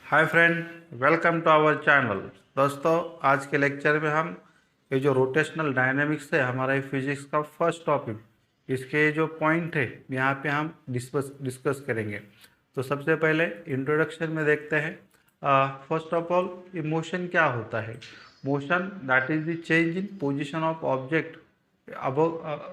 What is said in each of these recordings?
Hi friend, welcome to our channel. दोस्तों, आज के लेक्चर में हम ये जो रोटेशनल डायनेमिक्स है, हमारा ये फिजिक्स का फर्स्ट टॉपिक, इसके जो पॉइंट है यहाँ पे हम डिस्कस करेंगे। तो सबसे पहले इंट्रोडक्शन में देखते हैं। फर्स्ट ऑफ ऑल, मोशन क्या होता है? Motion that is the change in position of object above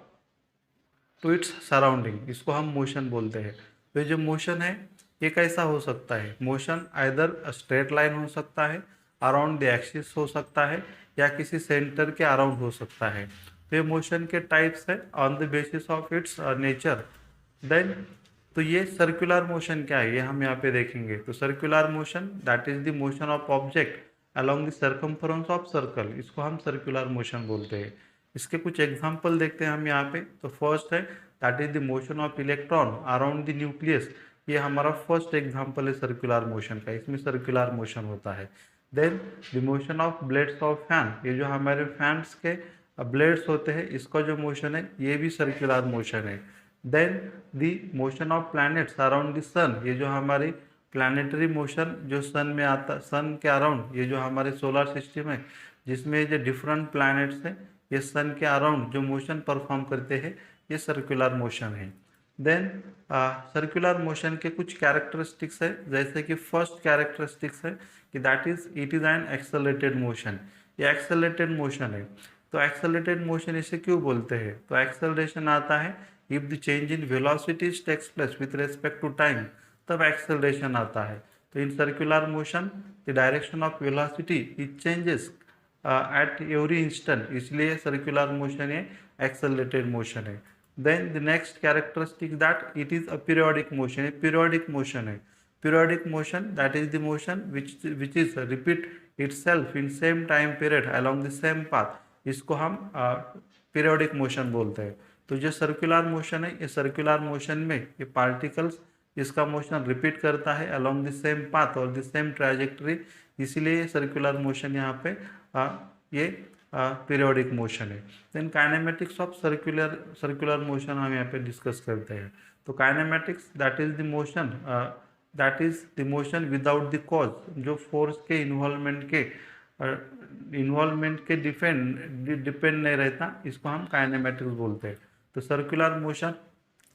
to its surrounding, इसको हम मोशन बोलते हैं। तो ये जो मोशन है ये कैसा हो सकता है? मोशन आइदर स्ट्रेट लाइन हो सकता है, अराउंड द एक्सिस हो सकता है, या किसी सेंटर के अराउंड हो सकता है। तो ये मोशन के टाइप्स है on the basis of its nature. Then तो ये सर्कुलर मोशन क्या है, ये हम यहाँ पे देखेंगे। तो circular motion that is the motion of object along the circumference of circle, इसको हम सर्कुलर मोशन बोलते हैं। इसके कुछ एग्जांपल देखते हैं हम यहाँ पे। तो फर्स्ट है that is the motion of electron around the nucleus, ये हमारा फर्स्ट एग्जांपल है सर्कुलर मोशन का, इसमें सर्कुलर मोशन होता है। Then the motion of blades of fan, ये जो हमारे फैंस के ब्लेड्स होते हैं, इसका जो मोशन है ये भी सर्कुलर मोशन है। Then the motion of planets around the sun, ये जो हमारी प्लानिटरी मोशन जो सन में आता, सन के अराउंड, ये जो हमारे सोलर सिस्टम है जिसमें जो डिफरेंट प्लैनेट्स हैं, ये सन के अराउंड जो मोशन परफॉर्म करते हैं, ये सर्कुलर मोशन है। देन सर्कुलर मोशन के कुछ कैरेक्टरिस्टिक्स है, जैसे कि फर्स्ट कैरेक्टरिस्टिक्स है कि that is it is an accelerated motion, ये एक्सेलरेटेड मोशन है। तो एक्सेलरेटेड मोशन इसे क्यों बोलते हैं? तो एक्सेलरेशन आता है if the change in velocity takes place with respect to time, तब एक्सेलरेशन आता है। तो in circular motion the direction of velocity it changes at every instant, इसलिए सर्कुलर मोशन ये एक्सेलरेटेड मोशन है। Then the next characteristic that it is a periodic motion, ये periodic motion है। Periodic motion that is the motion which is repeat itself in same time period along the same path, इसको हम periodic motion बोलते हैं। तो जो circular motion है, ये सर्कुलर मोशन में ये पार्टिकल्स इसका मोशन रिपीट करता है अलोंग द सेम पाथ और द सेम ट्रैजेक्टरी, इसीलिए सर्कुलर मोशन यहाँ पे ये पीरियोडिक मोशन है। Then kinematics of circular motion हम यहाँ पे डिस्कस करते हैं। तो kinematics that is the motion without the cause, जो फोर्स के इन्वॉल्वमेंट के डिपेंड नहीं रहता, इसको हम काइनेमेटिक्स बोलते हैं। तो सर्कुलर मोशन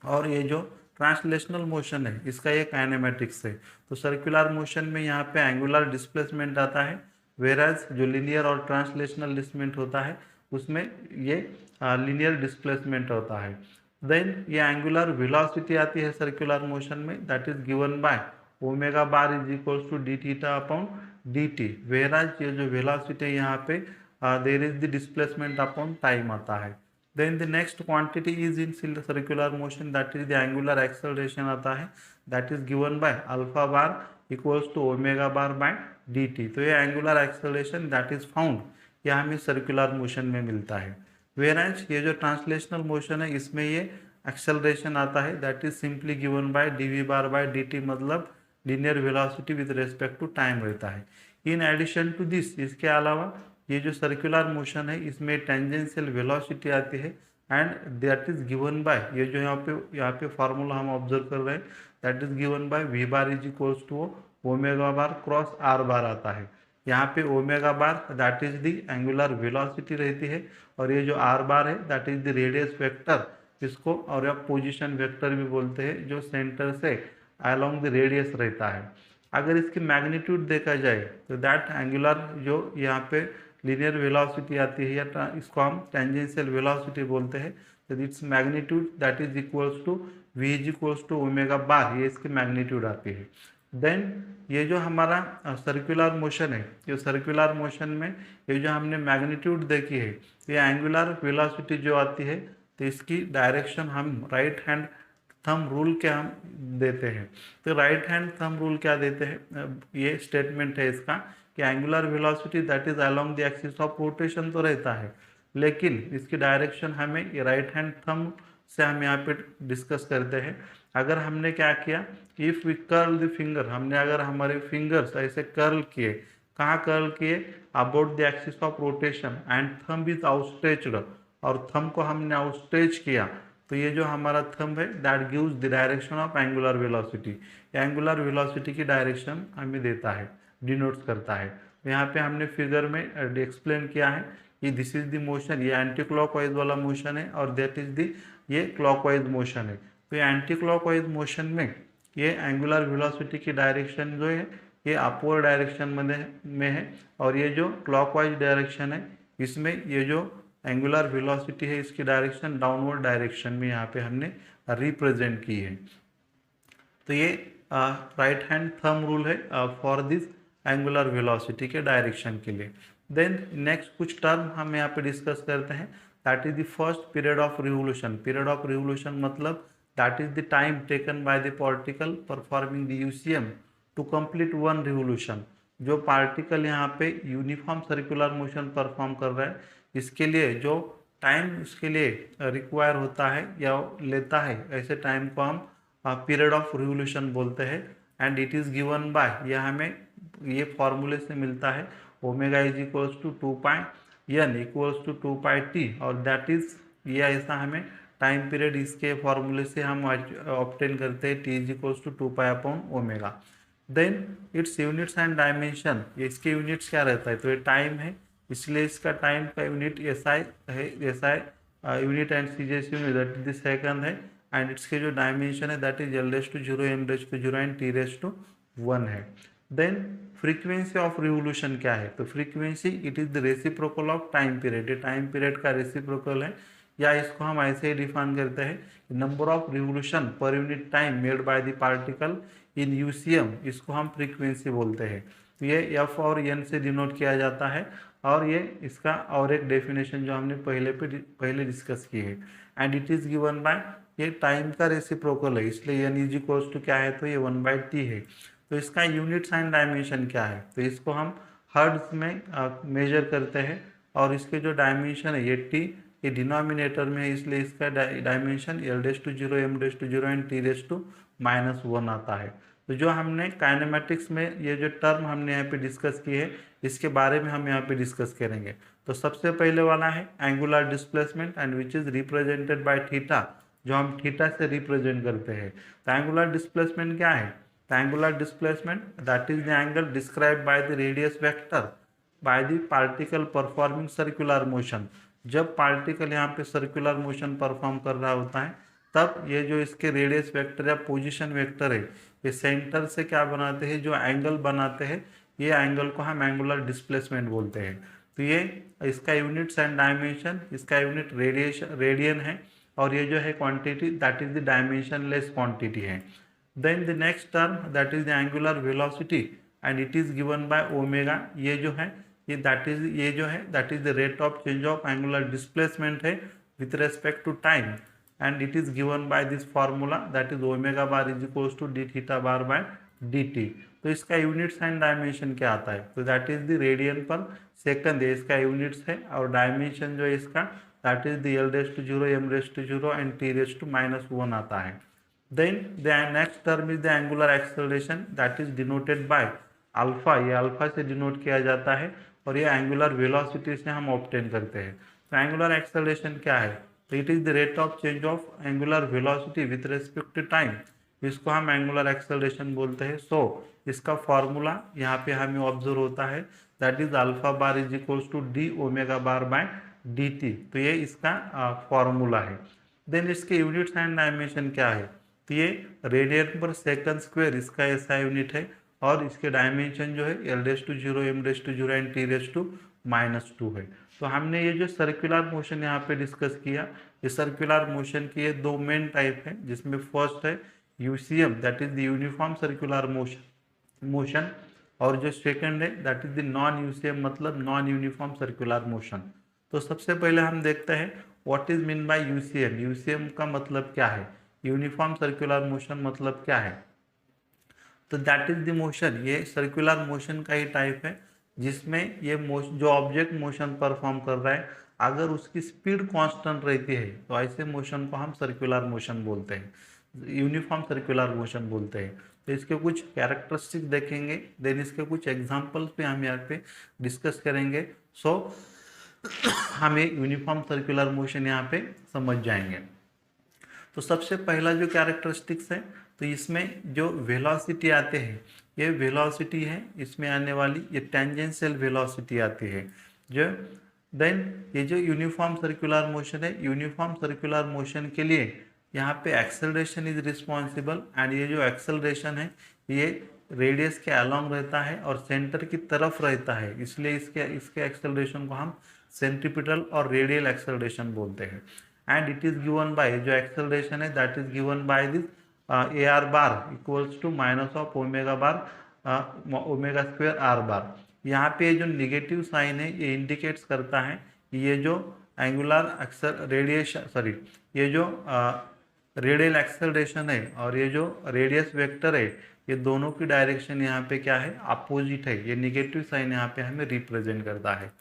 और ये जो ट्रांसलेशनल मोशन है, इसका ये काइनेमेटिक्स है। तो सर्कुलर मोशन में यहाँ पे एंगुलर डिस्प्लेसमेंट आता है, वेराज जो लिनियर और ट्रांसलेशनल डिस्प्लेसमेंट होता है उसमें ये लिनियर डिस्प्लेसमेंट होता है। देन ये एंगुलर वेलोसिटी आती है सर्कुलर मोशन में, that is given by omega bar is equals to D theta upon D T, whereas ये जो वेलोसिटी है यहाँ पे there is the displacement upon time आता है। Then the next quantity is in circular motion, that is the angular acceleration आता है, that is given by alpha bar equals to omega bar by dt। तो ये angular acceleration that is found ये हमें circular motion में मिलता है। Whereas ये जो translational motion है, इसमें ये acceleration आता है that is simply given by dv bar by dt, मतलब linear velocity with respect to time रहता है। In addition to this, इसके अलावा ये जो सर्कुलर मोशन है इसमें टेंजेंशियल वेलोसिटी आती है and that is given by, ये जो यहाँ पे फार्मूला हम ऑब्जर्व कर रहे हैं, that is given by v bar is equals to omega bar cross r bar आता है। यहाँ पे omega bar that is the angular velocity रहती है, और ये जो आर बार है that is the radius vector, इसको और या पोजिशन वेक्टर भी बोलते हैं, जो सेंटर से अलोंग द रेडियस रहता है। अगर इसकी मैग्नीट्यूड देखा जाए तो दैट एंगुलर जो यहाँ पे लीनियर वेलोसिटी आती है, या इसको हम टेंजेंशियल वेलोसिटी बोलते हैं, तो it's magnitude that is equals to v is equals to omega bar, ये इसकी मैग्नीट्यूड आती है। देन ये जो हमारा सर्कुलर मोशन है, ये सर्कुलर मोशन में ये जो हमने मैग्नीट्यूड देखी है, ये एंगुलर वेलोसिटी जो आती है, तो इसकी डायरेक्शन हम राइट हैंड थंब रूल के हम देते हैं। तो राइट हैंड थंब रूल क्या देते हैं, ये स्टेटमेंट है इसका कि angular velocity that is along the axis of rotation तो रहता है, लेकिन इसकी डायरेक्शन हमें ये राइट हैंड थंब से हम यहाँ पे डिस्कस करते हैं। अगर हमने क्या किया, if we curl the finger, हमने अगर हमारे फिंगर्स ऐसे कर्ल किए, कहाँ कर्ल किए, about the axis of rotation and thumb is outstretched, और थंब को हमने आउटस्ट्रेच किया, तो ये जो हमारा थंब है that gives the direction of angular velocity, angular velocity की डायरेक्शन हमें देता है, डिनोट्स करता है। तो यहाँ पे हमने फिगर में एक्सप्लेन किया है कि दिस इज द मोशन, ये एंटी क्लॉकवाइज वाला मोशन है और दैट इज द ये क्लॉकवाइज मोशन है। तो ये एंटी क्लॉकवाइज मोशन में ये एंगुलर वेलोसिटी की डायरेक्शन जो है ये अपवर्ड डायरेक्शन में है और ये जो क्लॉकवाइज डायरेक्शन है इसमें ये जो एंगुलर वेलोसिटी है इसकी डायरेक्शन डाउनवर्ड डायरेक्शन में यहाँ पे हमने रिप्रेजेंट की है। तो ये राइट हैंड थंब रूल है फॉर दिस एंगुलर वेलोसिटी के डायरेक्शन के लिए। देन नेक्स्ट कुछ टर्म हम यहाँ पे डिस्कस करते हैं, that is the first period of revolution. Period of revolution मतलब that is the time taken by the particle performing the UCM to complete one revolution. जो पार्टिकल यहाँ पे यूनिफॉर्म सर्कुलर मोशन परफॉर्म कर रहा है इसके लिए जो टाइम उसके लिए रिक्वायर होता है या लेता है, ऐसे टाइम को हम पीरियड ऑफ रिवोल्यूशन बोलते हैं। And it is given by, यह हमें ये फॉर्मूले से मिलता है, omega is equals to 2 n equals to 2 t, और दैट इज ये ऐसा हमें टाइम पीरियड इसके फॉर्मूले से हम ऑब्टेन करते हैं, T is equals to 2 pi omega. Then its units and dimension, इसके यूनिट्स क्या रहता है, तो ये टाइम है इसलिए इसका टाइम का यूनिट एसआई है, SI unit and CGS unit that is the second है। एंड इसके जो डायमेंशन है that is L/0 M/0 and T/1 है। देन फ्रीक्वेंसी ऑफ रिवोल्यूशन क्या है, तो frequency it is the reciprocal of time period, ये टाइम पीरियड का रेसिप्रोकल है, या इसको हम ऐसे ही डिफाइन करते हैं number of revolution per unit time made by the particle in UCM, इसको हम फ्रीक्वेंसी बोलते हैं। तो ये एफ और एन से डिनोट किया जाता है और ये इसका और एक डेफिनेशन जो हमने पहले डिस्कस की है। And it is given by, ये टाइम का रेसिप्रोकल है इसलिए एन इज इक्वल्स टू क्या है, तो ये 1/t है। तो इसका यूनिट्स एंड डायमेंशन क्या है, तो इसको हम हर्ट्ज में मेजर करते हैं और इसके जो डायमेंशन है ये टी, ये डिनोमिनेटर में है इसलिए इसका dimension L/0 M/0 and T/-1 आता है। तो जो हमने काइनेमेटिक्स में ये जो टर्म हमने यहाँ पे डिस्कस की है इसके बारे में हम यहाँ पे डिस्कस करेंगे। तो सबसे पहले वाला है angular displacement and which is represented by theta, जो हम थीटा से रिप्रेजेंट करते हैं। तो एंगुलर डिस्प्लेसमेंट क्या है, तो angular displacement that is the angle describe by the radius vector by the particle performing circular motion. जब पार्टिकल यहाँ पे सर्कुलर मोशन परफॉर्म कर रहा होता है तब ये जो इसके रेडियस वेक्टर या पोजीशन वेक्टर है ये सेंटर से क्या बनाते हैं, जो एंगल बनाते हैं, ये एंगल को हम एंगुलर डिस्प्लेसमेंट बोलते हैं। तो ये इसका यूनिट्स एंड डायमेंशन, इसका यूनिट रेडियन है और ये जो है quantity that is the dimensionless quantity है। Then the next term that is the angular velocity and it is given by omega, ये जो है ये that is the rate of change of angular displacement है with respect to time and it is given by this formula that is omega bar is equals to D theta bar by D t. तो इसका units and dimension क्या आता है, तो that is the radian पर second है, इसका units है और डायमेंशन जो है इसका that is the L/0 M/0 and T/-1 आता है। Then the next term is the angular acceleration that is denoted by alpha, ये अल्फा से डिनोट किया जाता है और ये एंगुलर वेलोसिटी से हम ऑब्टेन करते हैं। तो एंगुलर एक्सेलरेशन क्या है, तो it is the rate of change of angular velocity with respect to time, इसको हम एंगुलर एक्सेलरेशन बोलते हैं। सो इसका फॉर्मूला यहाँ पे हमें ऑब्जर्व होता है that is alpha bar is equals to d omega bar by D t, तो ये इसका फॉर्मूला है। देन इसके यूनिट्स एंड डायमेंशन क्या है, तो ये रेडियन पर सेकंड स्क्वायर इसका ऐसा यूनिट है और इसके डायमेंशन जो है L/0 M/0 एंड T/-2 है। तो हमने ये जो सर्कुलर मोशन यहाँ पे डिस्कस किया, ये सर्कुलर मोशन की ये दो मेन टाइप है जिसमें फर्स्ट है UCM that is the uniform circular motion और जो सेकंड है that is the non UCM मतलब नॉन यूनिफॉर्म सर्कुलर मोशन। तो सबसे पहले हम देखते हैं what is mean by UCM, UCM का मतलब क्या है, यूनिफॉर्म सर्कुलर मोशन मतलब क्या है। तो दैट इज द मोशन, ये सर्कुलर मोशन का ही टाइप है जिसमें ये जो ऑब्जेक्ट मोशन परफॉर्म कर रहा है अगर उसकी स्पीड कांस्टेंट रहती है तो ऐसे मोशन को हम सर्कुलर मोशन बोलते हैं, यूनिफॉर्म सर्कुलर मोशन बोलते हैं। तो इसके कुछ कैरेक्टरिस्टिक देखेंगे, देन इसके कुछ एग्जांपल्स पे हम यहाँ पे डिस्कस करेंगे। सो हम एक यूनिफॉर्म सर्कुलर मोशन यहाँ पे समझ जाएंगे। तो सबसे पहला जो कैरेक्टरिस्टिक्स है, तो इसमें जो वेलोसिटी आते हैं, ये वेलोसिटी है इसमें आने वाली, ये टेंजेंशियल वेलोसिटी आती है जो। देन ये जो यूनिफॉर्म सर्कुलर मोशन है, यूनिफॉर्म सर्कुलर मोशन के लिए यहाँ पे एक्सेलरेशन इज रिस्पॉन्सिबल, एंड ये जो एक्सेलरेशन है ये रेडियस के अलोंग रहता है और सेंटर की तरफ रहता है, इसलिए इसके इसके एक्सेलरेशन को हम सेंट्रीपिटल और रेडियल एक्सेलरेशन बोलते हैं। And it is given by, जो एक्सेलरेशन है that is given by this a r bar equals to minus of omega bar omega square r bar. यहाँ पे जो निगेटिव साइन है ये इंडिकेट्स करता है कि ये जो एंगुलर रेडिएशन सॉरी ये जो रेडियल एक्सेलरेशन है और ये जो रेडियस वेक्टर है, ये दोनों की डायरेक्शन यहाँ पे क्या है, अपोजिट है। ये निगेटिव साइन यहाँ पे हमें रिप्रेजेंट करता है।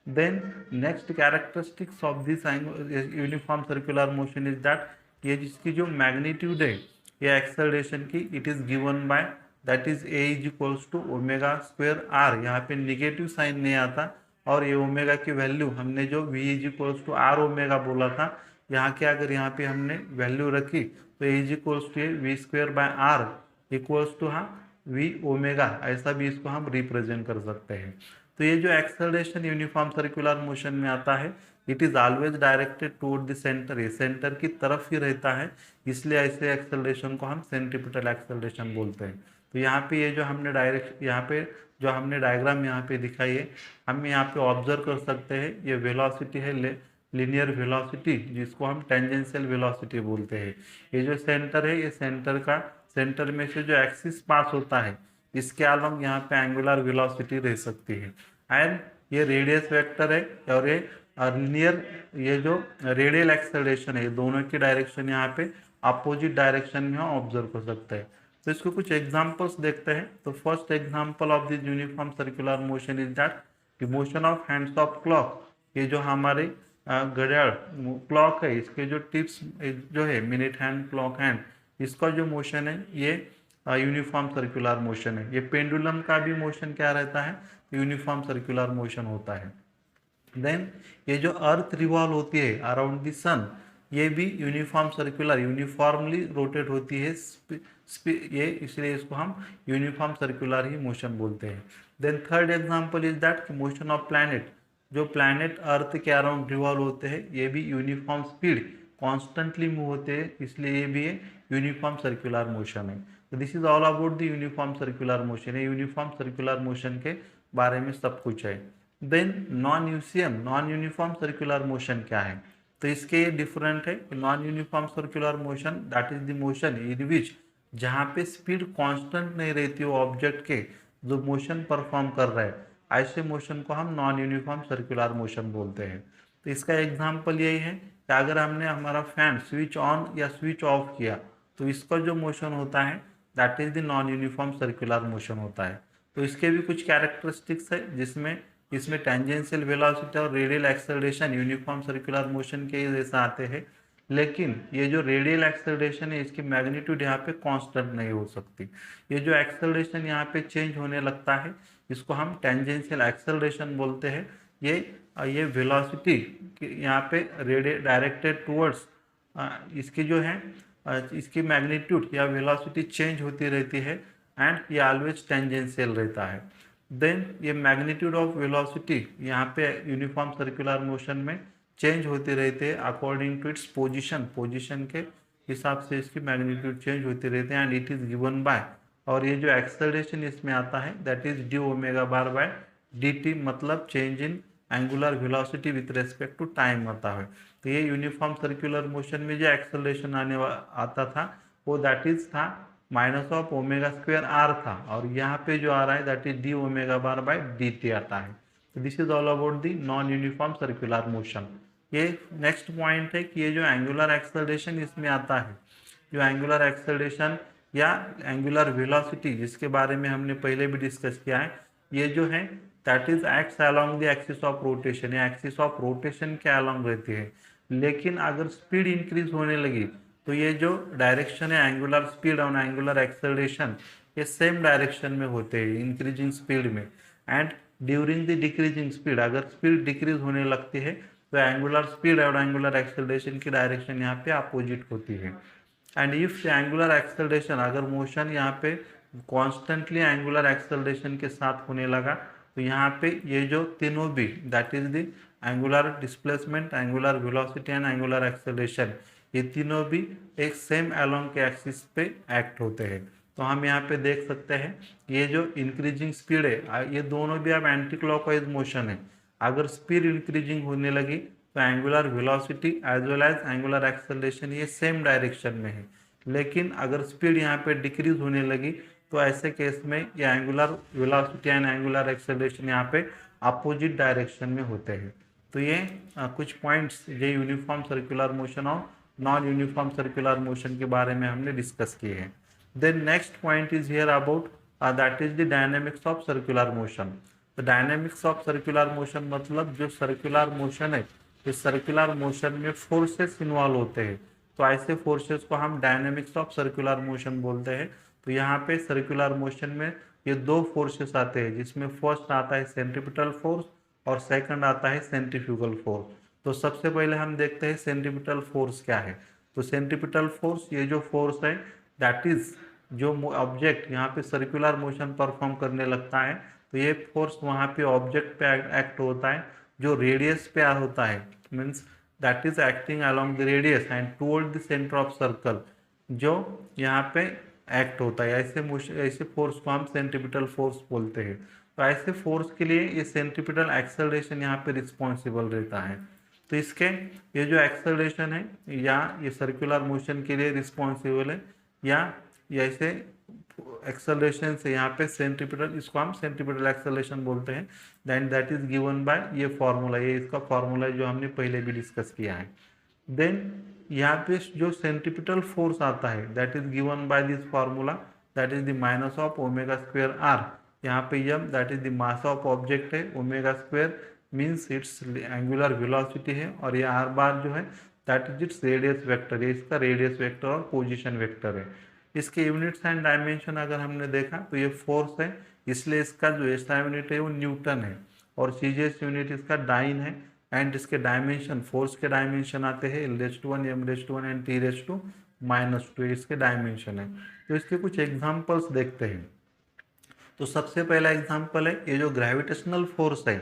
Then next characteristics of this uniform circular motion is that, ये जिसकी जो मैग्नीट्यूड है ये एक्सेलरेशन की, it is given by that is a is equals to omega square r. यहाँ पे निगेटिव साइन नहीं आता और ये ओमेगा की वैल्यू हमने जो v is equals to r omega बोला था, यहाँ के अगर यहाँ पे हमने वैल्यू रखी तो A is equals to V square by R equals to हाँ वी ओमेगा, ऐसा भी इसको हम रिप्रेजेंट कर सकते हैं। तो ये जो एक्सेलरेशन यूनिफॉर्म सर्कुलर मोशन में आता है, it is always directed toward the centre, ये सेंटर की तरफ ही रहता है, इसलिए ऐसे एक्सेलरेशन को हम सेंट्रीपिटल एक्सेलरेशन बोलते हैं। तो यहाँ पे ये जो हमने यहाँ पे जो हमने डायग्राम यहाँ पे दिखाई है, हम यहाँ पे ऑब्जर्व कर सकते हैं ये वेलोसिटी है लीनियर वेलोसिटी, जिसको हम टेंजेंशियल वेलोसिटी बोलते हैं। ये जो सेंटर है, ये सेंटर में से जो एक्सिस पास होता है इसके अलोंग यहाँ पे एंगुलर वेलोसिटी रह सकती है। एंड ये रेडियस वेक्टर है और ये लीनियर, ये जो रेडियल एक्सेलरेशन है, ये दोनों की डायरेक्शन यहाँ पे अपोजिट डायरेक्शन में ऑब्जर्व कर सकते हैं। तो इसको कुछ एग्जांपल्स देखते हैं। तो first example of this uniform circular motion is that motion of hands of clock. ये जो हमारे घड़ियाल क्लॉक है, इसके जो टिप्स जो है मिनट हैंड क्लॉक हैंड, इसका जो मोशन है ये यूनिफॉर्म सर्कुलर मोशन है। ये पेंडुलम का भी मोशन क्या रहता है, यूनिफॉर्म सर्कुलर मोशन होता है। देन ये जो अर्थ रिवॉल्व होती है अराउंड द सन, ये भी यूनिफॉर्म सर्कुलर यूनिफॉर्मली रोटेट होती है ये, इसलिए इसको हम यूनिफॉर्म सर्कुलर ही मोशन बोलते हैं। Then third example is that motion of planet, जो प्लैनेट अर्थ के अराउंड रिवॉल्व होते हैं, ये भी यूनिफॉर्म स्पीड कॉन्स्टेंटली मूव होते हैं, इसलिए ये भी यूनिफॉर्म सर्कुलर मोशन है। तो this is all about the uniform circular motion है, यूनिफॉर्म सर्कुलर मोशन के बारे में सब कुछ है। Then non uniform circular motion क्या है, तो इसके डिफरेंट है। Non uniform circular motion that is the motion in which, जहाँ पे स्पीड कांस्टेंट नहीं रहती हो ऑब्जेक्ट के जो मोशन परफॉर्म कर रहा है, ऐसे मोशन को हम नॉन यूनिफॉर्म सर्कुलर मोशन बोलते हैं। तो इसका एग्जांपल यही है कि अगर हमने हमारा फैन स्विच ऑन या स्विच ऑफ किया तो इसका जो मोशन होता है that is the non uniform circular motion होता है। तो इसके भी कुछ कैरेक्टरिस्टिक्स है, जिसमें इसमें टेंजेंशियल वेलोसिटी और radial acceleration uniform circular motion के जैसा आते हैं, लेकिन ये जो रेडियल एक्सेलरेशन है इसकी मैग्नीट्यूड यहाँ पे कांस्टेंट नहीं हो सकती। ये जो एक्सेलरेशन यहाँ पे चेंज होने लगता है इसको हम टेंजेंशियल एक्सेलरेशन बोलते हैं। ये वेलोसिटी यहाँ पे रेडियल डायरेक्टेड टूवर्ड्स इसकी जो है इसकी मैग्नीट्यूड या वेलोसिटी चेंज होती रहती है एंड ये ऑलवेज टेंजेंशियल रहता है। देन ये मैग्नीट्यूड ऑफ वेलोसिटी यहाँ पे यूनिफॉर्म सर्कुलर मोशन में चेंज होते रहते हैं अकॉर्डिंग टू इट्स पोजीशन के हिसाब से इसकी मैग्नीट्यूड चेंज होते रहते हैं and it is given by, और ये जो एक्सेलरेशन इसमें आता है that is D omega bar by D T, मतलब change in angular velocity with respect to time आता है। तो ये यूनिफॉर्म सर्कुलर मोशन में जो एक्सेलरेशन आता था वो दैट इज था minus of omega square r था, और यहाँ पे जो आ रहा है that is D omega bar by D t आता है। तो this is all about the non uniform circular motion. ये नेक्स्ट पॉइंट है कि ये जो एंगुलर एक्सेलरेशन इसमें आता है, जो एंगुलर एक्सेलरेशन या एंगुलर वेलोसिटी जिसके बारे में हमने पहले भी डिस्कस किया है, ये जो है that is acts along the axis of rotation, या एक्सिस ऑफ रोटेशन के अलोंग रहती है। लेकिन अगर स्पीड इंक्रीज होने लगी तो ये जो डायरेक्शन है एंगुलर स्पीड और एंगुलर एक्सेलरेशन ये सेम डायरेक्शन में होते हैं इंक्रीजिंग स्पीड में। And during the decreasing speed, अगर स्पीड डिक्रीज होने लगती है तो एंगुलर स्पीड और एंगुलर एक्सेलरेशन की डायरेक्शन यहाँ पे अपोजिट होती है। एंड इफ एंगुलर एक्सेलरेशन, अगर मोशन यहाँ पे कॉन्स्टेंटली एंगुलर एक्सेलरेशन के साथ होने लगा, तो यहाँ पे ये जो तीनों भी, that is the angular displacement, angular velocity and angular acceleration, ये तीनों भी एक सेम अलोंग के एक्सिस पे एक्ट होते हैं। तो हम यहाँ पे देख सकते हैं ये जो इंक्रीजिंग स्पीड है, ये दोनों भी अब एंटी क्लॉकवाइज मोशन है। अगर स्पीड इंक्रीजिंग होने लगी तो angular velocity as well as angular acceleration ये सेम डायरेक्शन में है। लेकिन अगर स्पीड यहाँ पे डिक्रीज होने लगी तो ऐसे केस में ये angular velocity and angular acceleration यहाँ पे अपोजिट डायरेक्शन में होते हैं। तो ये कुछ पॉइंट्स ये यूनिफॉर्म सर्कुलर मोशन और नॉन यूनिफॉर्म सर्कुलर मोशन के बारे में हमने डिस्कस किए हैं। Then next point is here about that is the dynamics of circular motion. तो डायनेमिक्स ऑफ सर्कुलर मोशन मतलब जो सर्कुलर मोशन है, इस सर्कुलर मोशन में फोर्सेस इन्वॉल्व होते हैं, तो ऐसे फोर्सेस को हम डायनेमिक्स ऑफ सर्कुलर मोशन बोलते हैं। तो यहाँ पे सर्कुलर मोशन में ये दो फोर्सेस आते हैं, जिसमें फर्स्ट आता है सेंट्रीपिटल फोर्स और सेकंड आता है सेंट्रीफ्यूगल फोर्स। तो सबसे पहले हम देखते हैं सेंट्रीपिटल फोर्स क्या है। तो सेंट्रीपिटल फोर्स ये जो फोर्स है, दैट इज जो ऑब्जेक्ट यहाँ पे सर्कुलर मोशन परफॉर्म करने लगता है, तो ये फोर्स वहाँ पे ऑब्जेक्ट पे एक्ट होता है जो रेडियस पे होता है, means that is acting along the radius and toward the centre of circle, जो यहाँ पे एक्ट होता है। ऐसे फोर्स को हम सेंट्रीपिटल फोर्स बोलते हैं। तो ऐसे फोर्स के लिए ये सेंट्रीपिटल एक्सेलरेशन यहाँ पे रिस्पॉन्सिबल रहता है। तो इसके ये जो एक्सेलरेशन है या ये सर्कुलर मोशन के लिए रिस्पॉन्सिबल है, या ऐसे एक्सेलरेशन से यहाँ पे सेंट्रीपिटल, इसको हम सेंट्रीपिटल एक्सेलरेशन बोलते हैं। Then that is given by ये फॉर्मूला, ये इसका फॉर्मूला जो हमने पहले भी डिस्कस किया है। देन यहाँ पे जो सेंट्रीपिटल फोर्स आता है, that is given by this formula, that is the minus of omega square R. यहाँ पे M that is the mass of object है, omega square means its angular velocity है, और ये आर बार जो है that is its radius vector, ये इसका रेडियस वेक्टर और पोजिशन वेक्टर है। इसके यूनिट्स एंड डायमेंशन अगर हमने देखा तो ये फोर्स है, इसलिए इसका जो एसआई यूनिट है वो न्यूटन है, और सीजीएस यूनिट इसका डाइन है। एंड इसके डायमेंशन, फोर्स के डायमेंशन आते हैं L-1, M-1 एंड T-2, इसके डायमेंशन है। तो इसके कुछ एग्जांपल्स देखते हैं। तो सबसे पहला एग्जांपल है ये जो ग्रेविटेशनल फोर्स है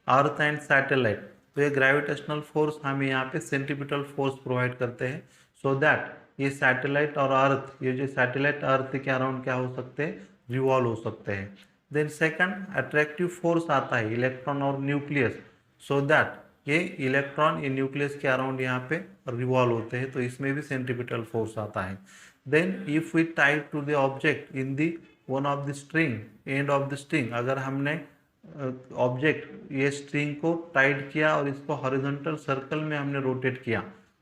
अर्थ एंड सैटेलाइट। तो ये ग्रेविटेशनल फोर्स हमें यहाँ पे सेंट्रीपिटल फोर्स प्रोवाइड करते हैं, सो दैट ये सैटेलाइट और अर्थ, ये जो सैटेलाइट अर्थ के अराउंड क्या हो सकते हैं, रिवॉल्व हो सकते हैं। देन सेकंड अट्रैक्टिव फोर्स आता है इलेक्ट्रॉन और न्यूक्लियस, सो दैट ये इलेक्ट्रॉन ये न्यूक्लियस के अराउंड यहाँ पे रिवॉल्व होते हैं, तो इसमें भी सेंट्रीपिटल फोर्स आता है। Then if we tie to the object in the one of the string, end of the string, अगर हमने ऑब्जेक्ट ये स्ट्रिंग को टाइट किया और इसको हॉरिजॉन्टल सर्कल में हमने रोटेट किया,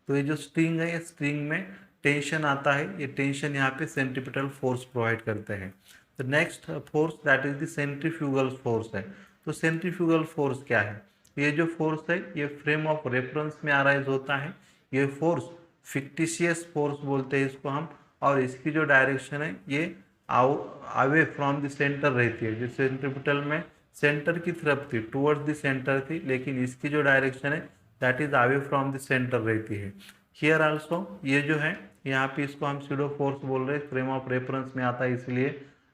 तो ये जो स्ट्रिंग है, ये स्ट्रिंग में टेंशन आता है, ये टेंशन यहाँ पे सेंट्रीपिटल फोर्स प्रोवाइड करते हैं। तो next force that is the centrifugal force है। तो सेंट्रीफ्यूगल फोर्स क्या है, ये जो फोर्स है ये फ्रेम ऑफ रेफरेंस में अराइज होता है। ये फोर्स फिक्टिशियस फोर्स बोलते हैं इसको हम, और इसकी जो डायरेक्शन है ये अवे फ्रॉम द सेंटर रहती है। जो सेंट्रीपिटल में सेंटर की तरफ थी, टुवर्ड्स द सेंटर थी, लेकिन इसकी जो डायरेक्शन है that is away from the centre रहती है। हियर आल्सो ये जो है यहाँ पे इसको हम स्यूडो फोर्स बोल रहे हैं, फ्रेम ऑफ रेफरेंस में आता है इसलिए।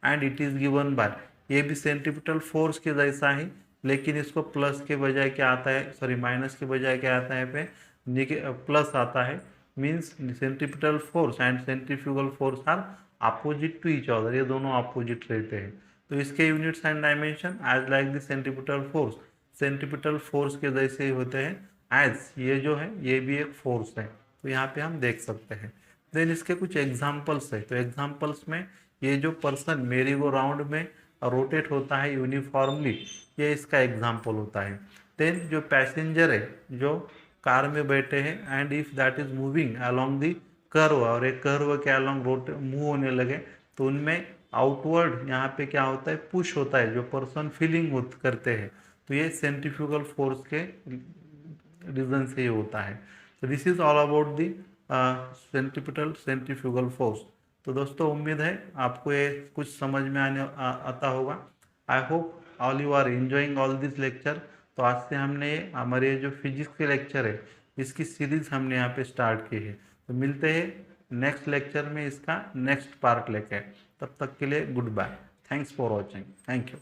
And it is given by, ये भी सेंट्रीपिटल फोर्स के जैसा ही, लेकिन इसको प्लस के बजाय क्या आता है, सॉरी माइनस के बजाय क्या आता है पे प्लस आता है। Means centripetal force and centrifugal force are opposite to each other, ये दोनों अपोजिट रहते हैं। तो इसके units and dimension as like the centripetal force, centripetal force के जैसे ही होते हैं, एज ये जो है ये भी एक फोर्स है, तो यहाँ पे हम देख सकते हैं। देन इसके कुछ एग्जाम्पल्स है। तो एग्जाम्पल्स में ये जो पर्सन मेरी गो राउंड में रोटेट होता है यूनिफॉर्मली, ये इसका एग्जाम्पल होता है। देन जो पैसेंजर है जो कार में बैठे हैं, and if that is moving along the curve, और एक कर्व के अलोंग मूव होने लगे, तो उनमें आउटवर्ड यहाँ पे क्या होता है, पुश होता है, जो पर्सन फीलिंग करते हैं, तो ये सेंट्रीफ्यूगल फोर्स के रीजन से ही होता है। तो this is all about the centripetal centrifugal force. तो दोस्तों उम्मीद है आपको ये कुछ समझ में आता होगा। I hope all you are enjoying all this lecture. तो आज से हमने हमारे जो फिजिक्स के लेक्चर है इसकी सीरीज हमने यहाँ पे स्टार्ट की है। तो मिलते हैं नेक्स्ट लेक्चर में इसका नेक्स्ट पार्ट लेके। तब तक के लिए good bye. Thanks for watching. Thank you.